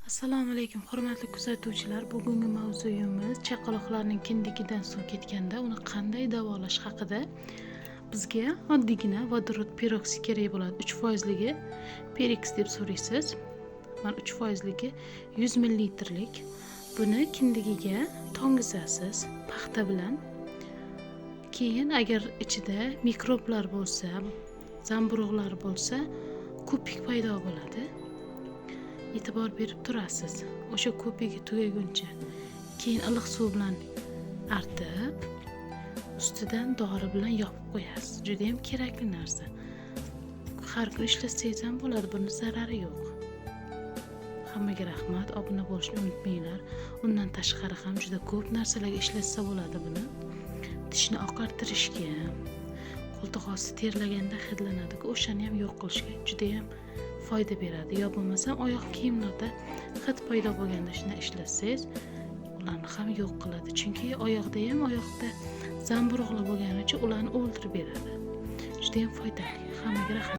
Assalomu alaykum hurmatli kuzatuvchilar. Bugungi mavzuyimiz chaqaloqlarning kindigidan suv ketganda uni qanday davolash haqida. Bizga oddiygina vodorod peroksid kerak bo'ladi. 3%ligi Perix deb so'raysiz. Mana 3%ligi 100 ml. Buni kindigiga tongizasiz paxta bilan. Keyin agar ichida mikroblar bo'lsa, zamburug'lar bo'lsa, ko'pik paydo bo'ladi. E'tibor berib turasiz. O'sha ko'pigi tugaguncha. Keyin iliq suv bilan artib, ustidan dori bilan yopib qo'yasiz. Juda ham kerakli narsa. Har kun ishlasangiz ham bo'ladi, buni zarari yo'q. Hammaga rahmat, obuna bo'lishni unutmanglar. Undan tashqari ham juda ko'p narsalarga ishlatsa bo'ladi buni. Tishni oqartirishga, qo'ltiq osti terlaganda hidlanadi-ku, o'shani ham yo'q qilishga juda ham foyda beradi. Yo bo'lmasam oyoq kiyimlarda hid paydo bo'lganda shuni ishlatsangiz, ularni ham yo'q qiladi. Chunki oyoqda zamburug'lar bo'lgani uchun ularni o'ldirib beradi. Juda ham foydali. Hammaga rahmat.